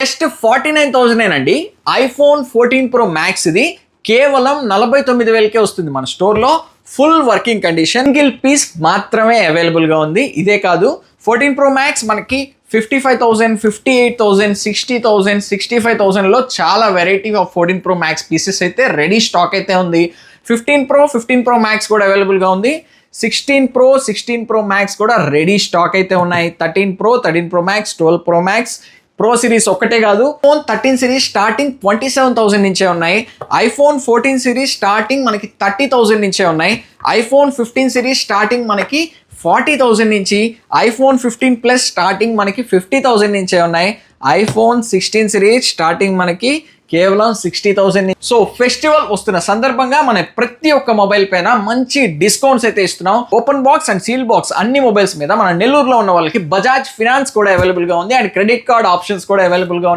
Just 49,000 అండి. IPhone 14 Pro Max ఇది కేవలం 49,000కే వస్తుంది మన స్టోర్లో. Full working condition, single piece మాత్రమే అవైలబుల్గా ఉంది. ఇదే కాదు 14 Pro Max మనకి 55,000, 58,000, 60,000, 65,000లో చాలా variety of 14 Pro Max pieces అయితే రెడీ స్టాక్ అయితే ఉంది. 15 Pro Max కూడా అవైలబుల్గా ఉంది. 16 Pro Max కూడా రెడీ స్టాక్ అయితే ఉన్నాయి. 13 Pro Max, 12 Pro Max, pro series ఒక్కటే కాదు, ఐఫోన్ 13 సిరీస్ స్టార్టింగ్ 27,000 నుంచే ఉన్నాయి. ఐఫోన్ 14 సిరీస్ స్టార్టింగ్ మనకి 30,000 నుంచే ఉన్నాయి. ఐఫోన్ 15 సిరీస్ స్టార్టింగ్ మనకి 40,000 నుంచి, ఐఫోన్ 15 ప్లస్ స్టార్టింగ్ మనకి 50,000 నుంచే ఉన్నాయి. ఐఫోన్ 16 సిరీస్ స్టార్టింగ్ మనకి కేవలం 60,000. సో ఫెస్టివల్ వస్తున్న సందర్భంగా మన ప్రతి ఒక్క మొబైల్ పైన మంచి డిస్కౌంట్స్ అయితే ఇస్తున్నాం. Open box and seal box అన్ని మొబైల్స్ మీద మన నెల్లూరులో ఉన్న వాళ్ళకి బజాజ్ ఫినాన్స్ కూడా అవైలబుల్ గా ఉంది అండ్ క్రెడిట్ కార్డ్ ఆప్షన్స్ కూడా అవైలబుల్ గా ఉన్నాయి.